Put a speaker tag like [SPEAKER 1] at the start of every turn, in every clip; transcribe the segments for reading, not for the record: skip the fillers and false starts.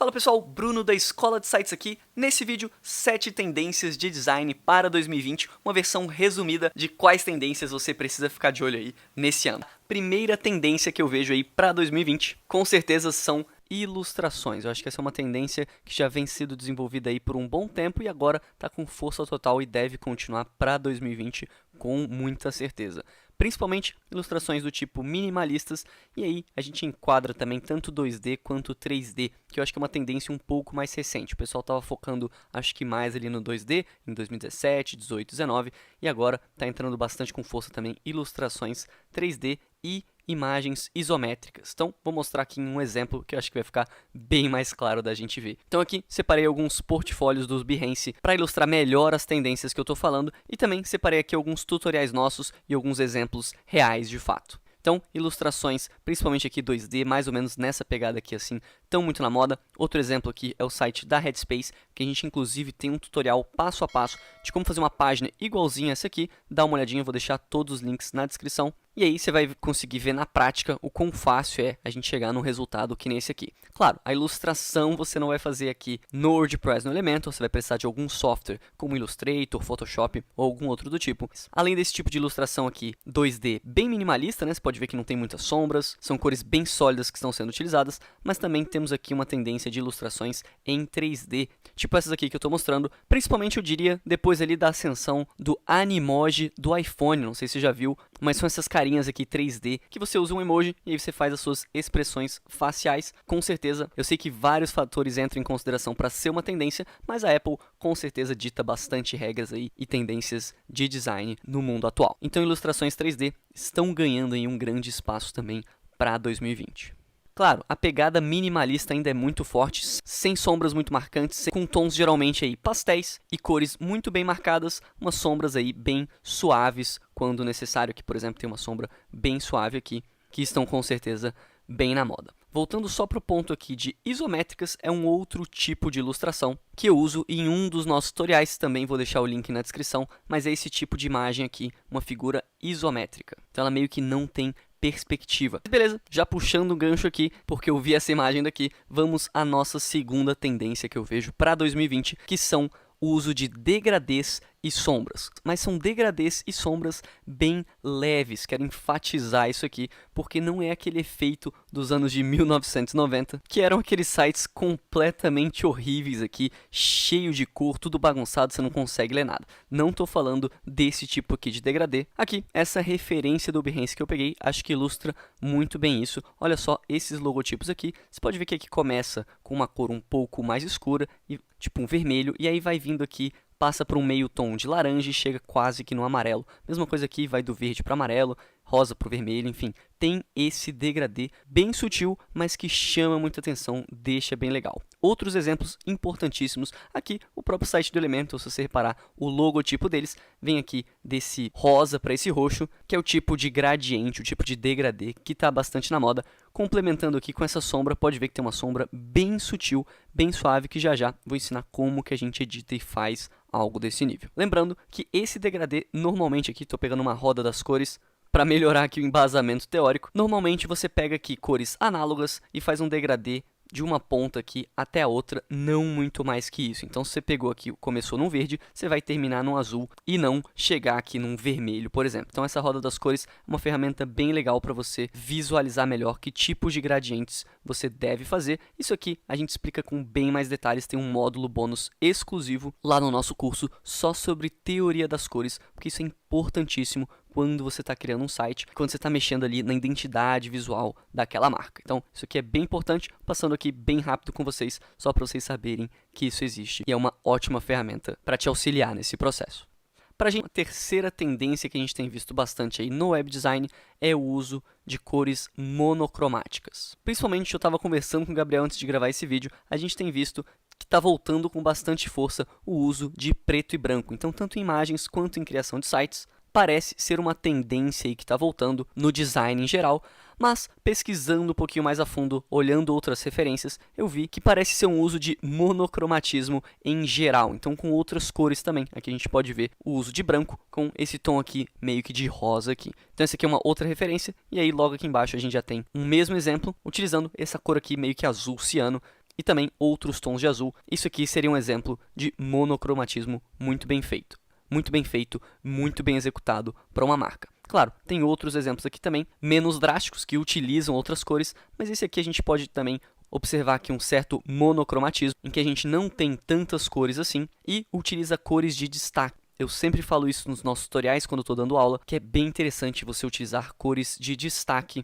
[SPEAKER 1] Fala pessoal, Bruno da Escola de Sites aqui. Nesse vídeo, 7 tendências de design para 2020, uma versão resumida de quais tendências você precisa ficar de olho aí nesse ano. Primeira tendência que eu vejo aí para 2020, com certeza são ilustrações. Eu acho que essa é uma tendência que já vem sendo desenvolvida aí por um bom tempo e agora está com força total e deve continuar para 2020 com muita certeza. Principalmente ilustrações do tipo minimalistas, e aí a gente enquadra também tanto 2D quanto 3D, que eu acho que é uma tendência um pouco mais recente. O pessoal estava focando, acho que mais ali no 2D, em 2017, 18, 19, e agora está entrando bastante com força também ilustrações 3D e imagens isométricas. Então, vou mostrar aqui um exemplo que eu acho que vai ficar bem mais claro da gente ver. Então aqui, separei alguns portfólios dos Behance para ilustrar melhor as tendências que eu estou falando e também separei aqui alguns tutoriais nossos e alguns exemplos reais de fato. Então, ilustrações, principalmente aqui 2D, mais ou menos nessa pegada aqui assim, estão muito na moda. Outro exemplo aqui é o site da Headspace, que a gente inclusive tem um tutorial passo a passo de como fazer uma página igualzinha a essa aqui. Dá uma olhadinha, eu vou deixar todos os links na descrição. E aí você vai conseguir ver na prática o quão fácil é a gente chegar num resultado que nem esse aqui. Claro, a ilustração você não vai fazer aqui no WordPress, no Elementor, você vai precisar de algum software como Illustrator, Photoshop ou algum outro do tipo. Além desse tipo de ilustração aqui 2D bem minimalista, né? Você pode ver que não tem muitas sombras, são cores bem sólidas que estão sendo utilizadas, mas também temos aqui uma tendência de ilustrações em 3D, tipo essas aqui que eu estou mostrando, principalmente eu diria depois ali da ascensão do Animoji do iPhone, não sei se você já viu, mas são essas carinhas aqui 3D, que você usa um emoji e aí você faz as suas expressões faciais. Com certeza, eu sei que vários fatores entram em consideração para ser uma tendência, mas a Apple com certeza dita bastante regras aí e tendências de design no mundo atual. Então, ilustrações 3D estão ganhando em um grande espaço também para 2020. Claro, a pegada minimalista ainda é muito forte, sem sombras muito marcantes, com tons geralmente aí pastéis e cores muito bem marcadas, umas sombras aí bem suaves, quando necessário, que por exemplo tem uma sombra bem suave aqui, que estão com certeza bem na moda. Voltando só para o ponto aqui de isométricas, é um outro tipo de ilustração que eu uso em um dos nossos tutoriais, também vou deixar o link na descrição, mas é esse tipo de imagem aqui, uma figura isométrica. Então ela meio que não tem perspectiva. Beleza, já puxando o gancho aqui, porque eu vi essa imagem daqui, vamos à nossa segunda tendência que eu vejo para 2020, que são o uso de degradês e sombras, mas são degradês e sombras bem leves. Quero enfatizar isso aqui, porque não é aquele efeito dos anos de 1990, que eram aqueles sites completamente horríveis aqui, cheio de cor, tudo bagunçado, você não consegue ler nada. Não estou falando desse tipo aqui de degradê. Aqui, essa referência do Behance que eu peguei, acho que ilustra muito bem isso. Olha só esses logotipos aqui, você pode ver que aqui começa com uma cor um pouco mais escura, e tipo um vermelho, e aí vai vindo aqui, passa por um meio tom de laranja e chega quase que no amarelo. Mesma coisa aqui, vai do verde para amarelo, rosa para o vermelho, enfim. Tem esse degradê bem sutil, mas que chama muita atenção, deixa bem legal. Outros exemplos importantíssimos, aqui o próprio site do Elementor, se você reparar o logotipo deles, vem aqui desse rosa para esse roxo, que é o tipo de gradiente, o tipo de degradê que está bastante na moda. Complementando aqui com essa sombra, pode ver que tem uma sombra bem sutil, bem suave, que já já vou ensinar como que a gente edita e faz algo desse nível. Lembrando que esse degradê, normalmente aqui, estou pegando uma roda das cores, para melhorar aqui o embasamento teórico, normalmente você pega aqui cores análogas e faz um degradê de uma ponta aqui até a outra, não muito mais que isso. Então, se você pegou aqui, começou num verde, você vai terminar num azul e não chegar aqui num vermelho, por exemplo. Então, essa roda das cores é uma ferramenta bem legal para você visualizar melhor que tipos de gradientes você deve fazer. Isso aqui a gente explica com bem mais detalhes, tem um módulo bônus exclusivo lá no nosso curso só sobre teoria das cores, porque isso é importantíssimo quando você está criando um site, quando você está mexendo ali na identidade visual daquela marca. Então, isso aqui é bem importante, passando aqui bem rápido com vocês, só para vocês saberem que isso existe e é uma ótima ferramenta para te auxiliar nesse processo. Para a gente, a terceira tendência que a gente tem visto bastante aí no web design é o uso de cores monocromáticas. Principalmente, eu estava conversando com o Gabriel antes de gravar esse vídeo, a gente tem visto que está voltando com bastante força o uso de preto e branco. Então, tanto em imagens quanto em criação de sites, parece ser uma tendência aí que está voltando no design em geral, mas pesquisando um pouquinho mais a fundo, olhando outras referências, eu vi que parece ser um uso de monocromatismo em geral, então com outras cores também. Aqui a gente pode ver o uso de branco com esse tom aqui, meio que de rosa aqui. Então essa aqui é uma outra referência, e aí logo aqui embaixo a gente já tem um mesmo exemplo, utilizando essa cor aqui meio que azul ciano, e também outros tons de azul. Isso aqui seria um exemplo de monocromatismo muito bem feito. Muito bem feito, muito bem executado para uma marca. Claro, tem outros exemplos aqui também, menos drásticos, que utilizam outras cores, mas esse aqui a gente pode também observar aqui um certo monocromatismo, em que a gente não tem tantas cores assim e utiliza cores de destaque. Eu sempre falo isso nos nossos tutoriais quando eu estou dando aula, que é bem interessante você utilizar cores de destaque.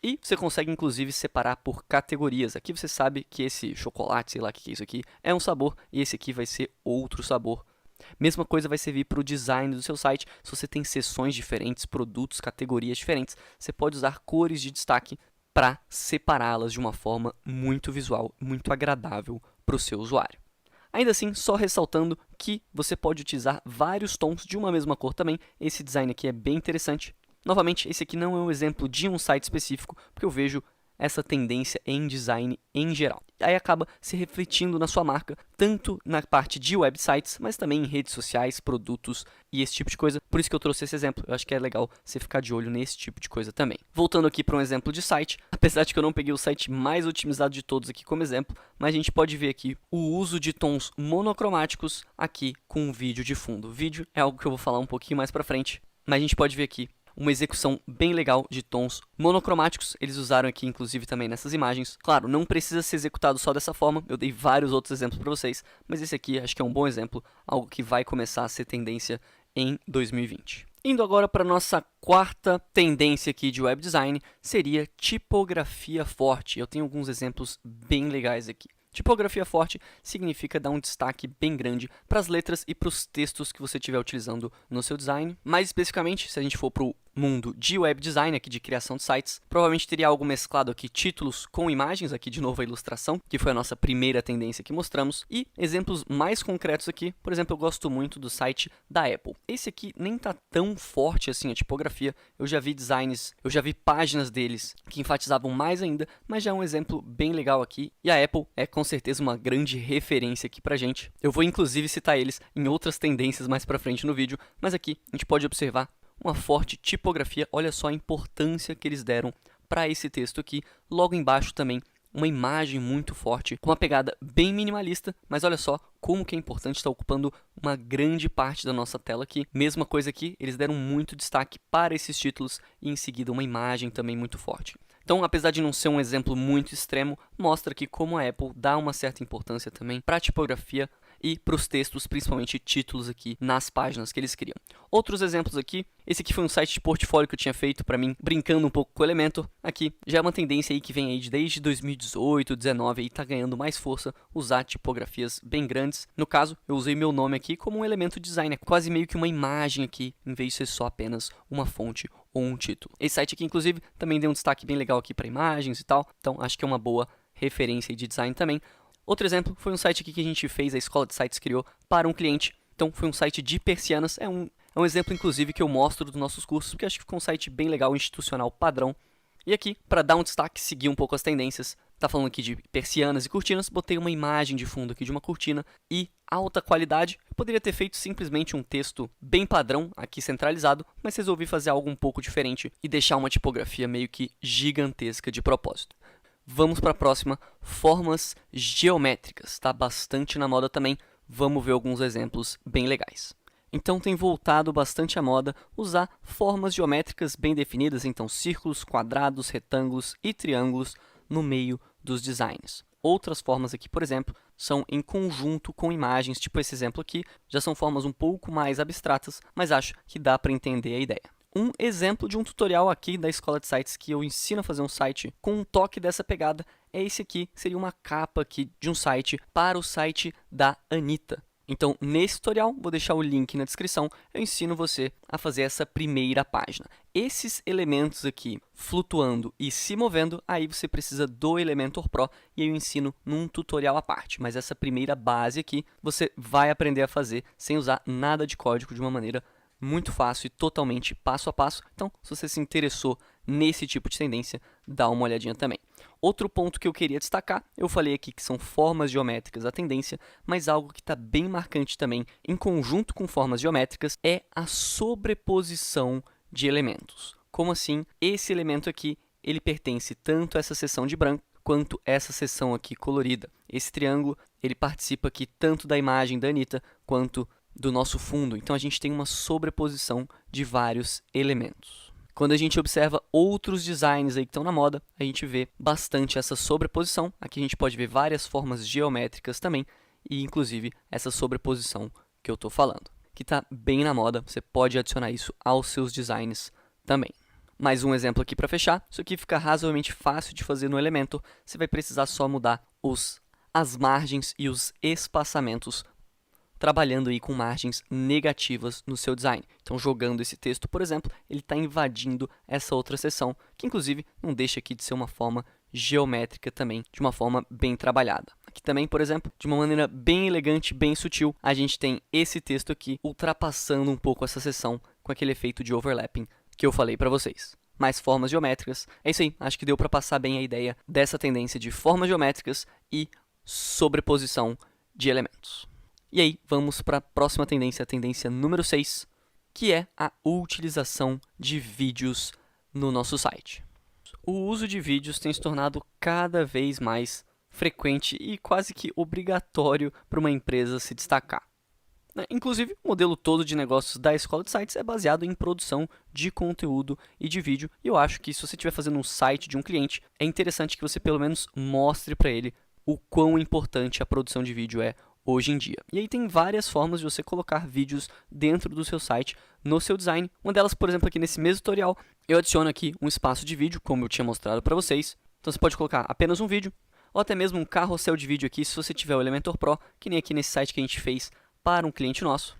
[SPEAKER 1] E você consegue, inclusive, separar por categorias. Aqui você sabe que esse chocolate, sei lá o que é isso aqui, é um sabor e esse aqui vai ser outro sabor. Mesma coisa vai servir para o design do seu site. Se você tem seções diferentes, produtos, categorias diferentes, você pode usar cores de destaque para separá-las de uma forma muito visual, muito agradável para o seu usuário. Ainda assim, só ressaltando que você pode utilizar vários tons de uma mesma cor também. Esse design aqui é bem interessante. Novamente, esse aqui não é um exemplo de um site específico, porque eu vejo essa tendência em design em geral. Aí acaba se refletindo na sua marca, tanto na parte de websites, mas também em redes sociais, produtos e esse tipo de coisa. Por isso que eu trouxe esse exemplo. Eu acho que é legal você ficar de olho nesse tipo de coisa também. Voltando aqui para um exemplo de site, apesar de que eu não peguei o site mais otimizado de todos aqui como exemplo, mas a gente pode ver aqui o uso de tons monocromáticos aqui com um vídeo de fundo. O vídeo é algo que eu vou falar um pouquinho mais para frente, mas a gente pode ver aqui uma execução bem legal de tons monocromáticos. Eles usaram aqui, inclusive, também nessas imagens. Claro, não precisa ser executado só dessa forma. Eu dei vários outros exemplos para vocês, mas esse aqui acho que é um bom exemplo, algo que vai começar a ser tendência em 2020. Indo agora para a nossa quarta tendência aqui de web design, seria tipografia forte. Eu tenho alguns exemplos bem legais aqui. Tipografia forte significa dar um destaque bem grande para as letras e para os textos que você estiver utilizando no seu design. Mais especificamente, se a gente for para o mundo de web design, aqui de criação de sites, provavelmente teria algo mesclado aqui, títulos com imagens, aqui de novo a ilustração, que foi a nossa primeira tendência que mostramos, e exemplos mais concretos aqui. Por exemplo, eu gosto muito do site da Apple. Esse aqui nem tá tão forte assim a tipografia, eu já vi designs, eu já vi páginas deles que enfatizavam mais ainda, mas já é um exemplo bem legal aqui, e a Apple é com certeza uma grande referência aqui pra gente. Eu vou inclusive citar eles em outras tendências mais pra frente no vídeo, mas aqui a gente pode observar uma forte tipografia. Olha só a importância que eles deram para esse texto aqui. Logo embaixo também uma imagem muito forte, com uma pegada bem minimalista, mas olha só como que é importante estar ocupando uma grande parte da nossa tela aqui. Mesma coisa aqui, eles deram muito destaque para esses títulos e em seguida uma imagem também muito forte. Então, apesar de não ser um exemplo muito extremo, mostra aqui como a Apple dá uma certa importância também para a tipografia e para os textos, principalmente títulos aqui nas páginas que eles criam. Outros exemplos aqui, esse aqui foi um site de portfólio que eu tinha feito para mim, brincando um pouco com o Elementor. Aqui já é uma tendência aí que vem aí desde 2018, 2019 e tá ganhando mais força usar tipografias bem grandes. No caso, eu usei meu nome aqui como um elemento design, é quase meio que uma imagem aqui, em vez de ser só apenas uma fonte ou um título. Esse site aqui, inclusive, também deu um destaque bem legal aqui para imagens e tal, então acho que é uma boa referência de design também. Outro exemplo foi um site aqui que a gente fez, a Escola de Sites criou para um cliente. Então foi um site de persianas, é um exemplo inclusive que eu mostro dos nossos cursos, porque acho que ficou um site bem legal, institucional, padrão. E aqui, para dar um destaque, seguir um pouco as tendências, tá falando aqui de persianas e cortinas, botei uma imagem de fundo aqui de uma cortina e alta qualidade. Eu poderia ter feito simplesmente um texto bem padrão, aqui centralizado, mas resolvi fazer algo um pouco diferente e deixar uma tipografia meio que gigantesca de propósito. Vamos para a próxima, formas geométricas, está bastante na moda também, vamos ver alguns exemplos bem legais. Então tem voltado bastante à moda usar formas geométricas bem definidas, então círculos, quadrados, retângulos e triângulos no meio dos designs. Outras formas aqui, por exemplo, são em conjunto com imagens, tipo esse exemplo aqui, já são formas um pouco mais abstratas, mas acho que dá para entender a ideia. Um exemplo de um tutorial aqui da Escola de Sites que eu ensino a fazer um site com um toque dessa pegada é esse aqui, seria uma capa aqui de um site para o site da Anitta. Então, nesse tutorial, vou deixar o link na descrição, eu ensino você a fazer essa primeira página. Esses elementos aqui, flutuando e se movendo, aí você precisa do Elementor Pro e eu ensino num tutorial à parte. Mas essa primeira base aqui, você vai aprender a fazer sem usar nada de código de uma maneira muito fácil e totalmente passo a passo. Então, se você se interessou nesse tipo de tendência, dá uma olhadinha também. Outro ponto que eu queria destacar, eu falei aqui que são formas geométricas a tendência, mas algo que está bem marcante também, em conjunto com formas geométricas, é a sobreposição de elementos. Como assim? Esse elemento aqui, ele pertence tanto a essa seção de branco, quanto essa seção aqui colorida. Esse triângulo, ele participa aqui tanto da imagem da Anitta quanto do nosso fundo. Então, a gente tem uma sobreposição de vários elementos. Quando a gente observa outros designs aí que estão na moda, a gente vê bastante essa sobreposição. Aqui a gente pode ver várias formas geométricas também, e inclusive essa sobreposição que eu estou falando, que está bem na moda. Você pode adicionar isso aos seus designs também. Mais um exemplo aqui para fechar. Isso aqui fica razoavelmente fácil de fazer no Elementor. Você vai precisar só mudar as margens e os espaçamentos, trabalhando aí com margens negativas no seu design. Então, jogando esse texto, por exemplo, ele está invadindo essa outra seção, que inclusive não deixa aqui de ser uma forma geométrica também, de uma forma bem trabalhada. Aqui também, por exemplo, de uma maneira bem elegante, bem sutil, a gente tem esse texto aqui ultrapassando um pouco essa seção com aquele efeito de overlapping que eu falei para vocês. Mais formas geométricas. É isso aí, acho que deu para passar bem a ideia dessa tendência de formas geométricas e sobreposição de elementos. E aí, vamos para a próxima tendência, a tendência número 6, que é a utilização de vídeos no nosso site. O uso de vídeos tem se tornado cada vez mais frequente e quase que obrigatório para uma empresa se destacar. Inclusive, o modelo todo de negócios da Escola de Sites é baseado em produção de conteúdo e de vídeo. E eu acho que se você estiver fazendo um site de um cliente, é interessante que você pelo menos mostre para ele o quão importante a produção de vídeo é hoje em dia. E aí tem várias formas de você colocar vídeos dentro do seu site, no seu design. Uma delas, por exemplo, aqui nesse mesmo tutorial, eu adiciono aqui um espaço de vídeo, como eu tinha mostrado para vocês. Então você pode colocar apenas um vídeo, ou até mesmo um carrossel de vídeo aqui, se você tiver o Elementor Pro, que nem aqui nesse site que a gente fez para um cliente nosso.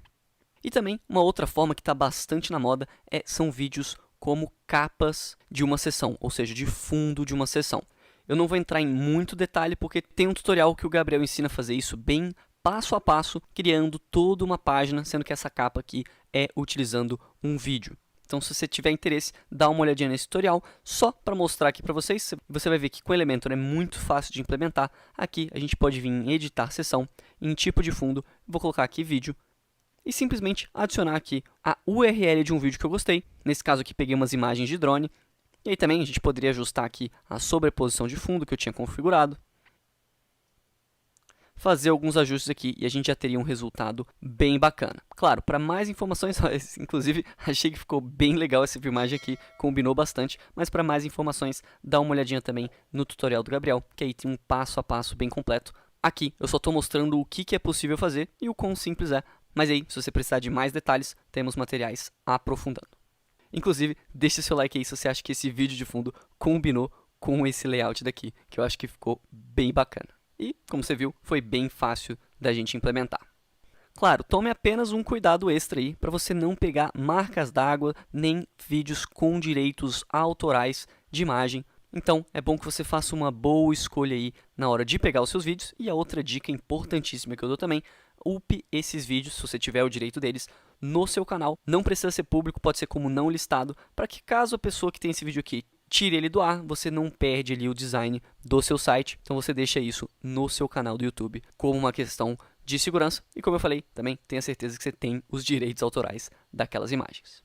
[SPEAKER 1] E também, uma outra forma que está bastante na moda são vídeos como capas de uma sessão, ou seja, de fundo de uma sessão. Eu não vou entrar em muito detalhe, porque tem um tutorial que o Gabriel ensina a fazer isso bem passo a passo, criando toda uma página, sendo que essa capa aqui é utilizando um vídeo. Então, se você tiver interesse, dá uma olhadinha nesse tutorial, só para mostrar aqui para vocês. Você vai ver que com o Elementor é muito fácil de implementar. Aqui a gente pode vir em editar sessão, em tipo de fundo, vou colocar aqui vídeo, e simplesmente adicionar aqui a URL de um vídeo que eu gostei. Nesse caso aqui peguei umas imagens de drone, e aí também a gente poderia ajustar aqui a sobreposição de fundo que eu tinha configurado. Fazer alguns ajustes aqui e a gente já teria um resultado bem bacana. Claro, para mais informações, inclusive achei que ficou bem legal essa filmagem aqui, combinou bastante, mas para mais informações, dá uma olhadinha também no tutorial do Gabriel, que aí tem um passo a passo bem completo. Aqui eu só estou mostrando o que é possível fazer e o quão simples é, mas aí, se você precisar de mais detalhes, temos materiais aprofundando. Inclusive, deixe seu like aí se você acha que esse vídeo de fundo combinou com esse layout daqui, que eu acho que ficou bem bacana. E, como você viu, foi bem fácil da gente implementar. Claro, tome apenas um cuidado extra aí para você não pegar marcas d'água nem vídeos com direitos autorais de imagem. Então, é bom que você faça uma boa escolha aí na hora de pegar os seus vídeos. E a outra dica importantíssima que eu dou também, upe esses vídeos, se você tiver o direito deles, no seu canal. Não precisa ser público, pode ser como não listado, para que caso a pessoa que tem esse vídeo aqui tire ele do ar, você não perde ali o design do seu site. Então você deixa isso no seu canal do YouTube como uma questão de segurança. E como eu falei, também tenha certeza que você tem os direitos autorais daquelas imagens.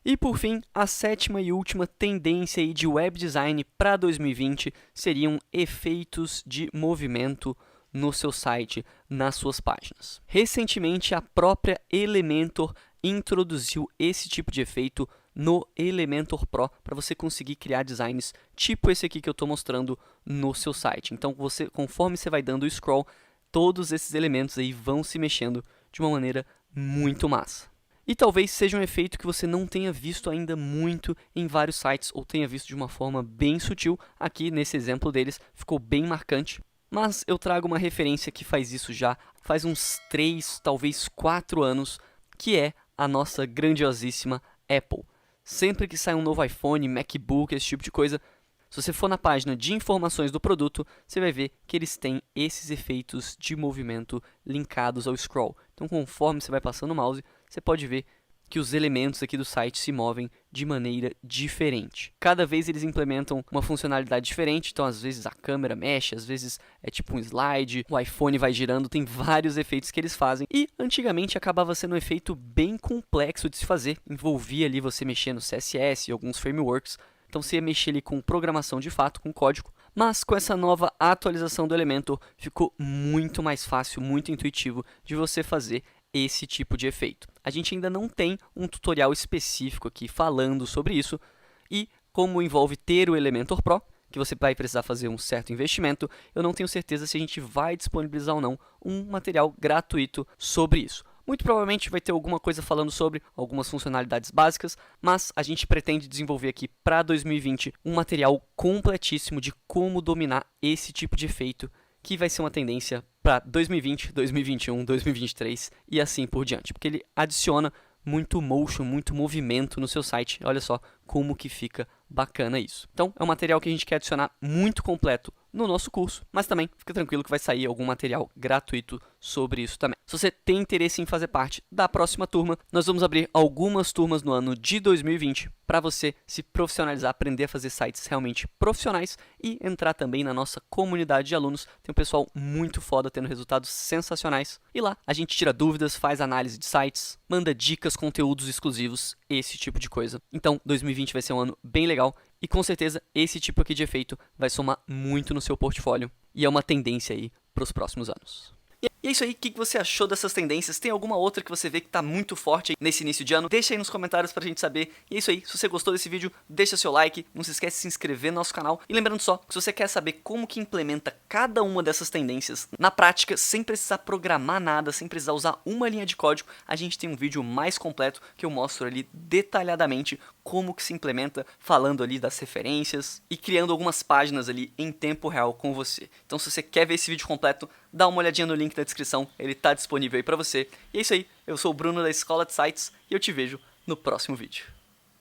[SPEAKER 1] E por fim, a sétima e última tendência aí de web design para 2020 seriam efeitos de movimento no seu site, nas suas páginas. Recentemente, a própria Elementor introduziu esse tipo de efeito no Elementor Pro para você conseguir criar designs tipo esse aqui que eu estou mostrando no seu site. Então, conforme você vai dando o scroll, todos esses elementos aí vão se mexendo de uma maneira muito massa. E talvez seja um efeito que você não tenha visto ainda muito em vários sites, ou tenha visto de uma forma bem sutil. Aqui, nesse exemplo deles, ficou bem marcante. Mas eu trago uma referência que faz isso já faz uns 3, talvez 4 anos, que é a nossa grandiosíssima Apple. Sempre que sai um novo iPhone, MacBook, esse tipo de coisa, se você for na página de informações do produto, você vai ver que eles têm esses efeitos de movimento linkados ao scroll. Então, conforme você vai passando o mouse, você pode ver que os elementos aqui do site se movem de maneira diferente. Cada vez eles implementam uma funcionalidade diferente, então às vezes a câmera mexe, às vezes é tipo um slide, o iPhone vai girando, tem vários efeitos que eles fazem. E antigamente acabava sendo um efeito bem complexo de se fazer, envolvia ali você mexer no CSS e alguns frameworks, então você ia mexer ali com programação de fato, com código, Mas com essa nova atualização do Elementor, ficou muito mais fácil, muito intuitivo de você fazer esse tipo de efeito. A gente ainda não tem um tutorial específico aqui falando sobre isso, e como envolve ter o Elementor Pro, que você vai precisar fazer um certo investimento, eu não tenho certeza se a gente vai disponibilizar ou não um material gratuito sobre isso. Muito provavelmente vai ter alguma coisa falando sobre algumas funcionalidades básicas, mas a gente pretende desenvolver aqui para 2020 um material completíssimo de como dominar esse tipo de efeito, que vai ser uma tendência para 2020, 2021, 2023 e assim por diante, porque ele adiciona muito motion, muito movimento no seu site. Olha só como que fica bacana isso. Então, é um material que a gente quer adicionar muito completo no nosso curso, mas também fica tranquilo que vai sair algum material gratuito sobre isso também. Se você tem interesse em fazer parte da próxima turma, nós vamos abrir algumas turmas no ano de 2020 para você se profissionalizar, aprender a fazer sites realmente profissionais e entrar também na nossa comunidade de alunos. Tem um pessoal muito foda tendo resultados sensacionais. E lá a gente tira dúvidas, faz análise de sites, manda dicas, conteúdos exclusivos, esse tipo de coisa. Então, 2020 vai ser um ano bem legal e com certeza esse tipo aqui de efeito vai somar muito no seu portfólio e é uma tendência aí para os próximos anos. E é isso aí, o que você achou dessas tendências? Tem alguma outra que você vê que está muito forte nesse início de ano? Deixa aí nos comentários pra gente saber. E é isso aí, se você gostou desse vídeo, deixa seu like, não se esquece de se inscrever no nosso canal. E lembrando só, que se você quer saber como que implementa cada uma dessas tendências na prática, sem precisar programar nada, sem precisar usar uma linha de código, a gente tem um vídeo mais completo que eu mostro ali detalhadamente como que se implementa, falando ali das referências e criando algumas páginas ali em tempo real com você. Então se você quer ver esse vídeo completo, dá uma olhadinha no link da descrição, ele tá disponível aí pra você. E é isso aí, eu sou o Bruno da Escola de Sites e eu te vejo no próximo vídeo.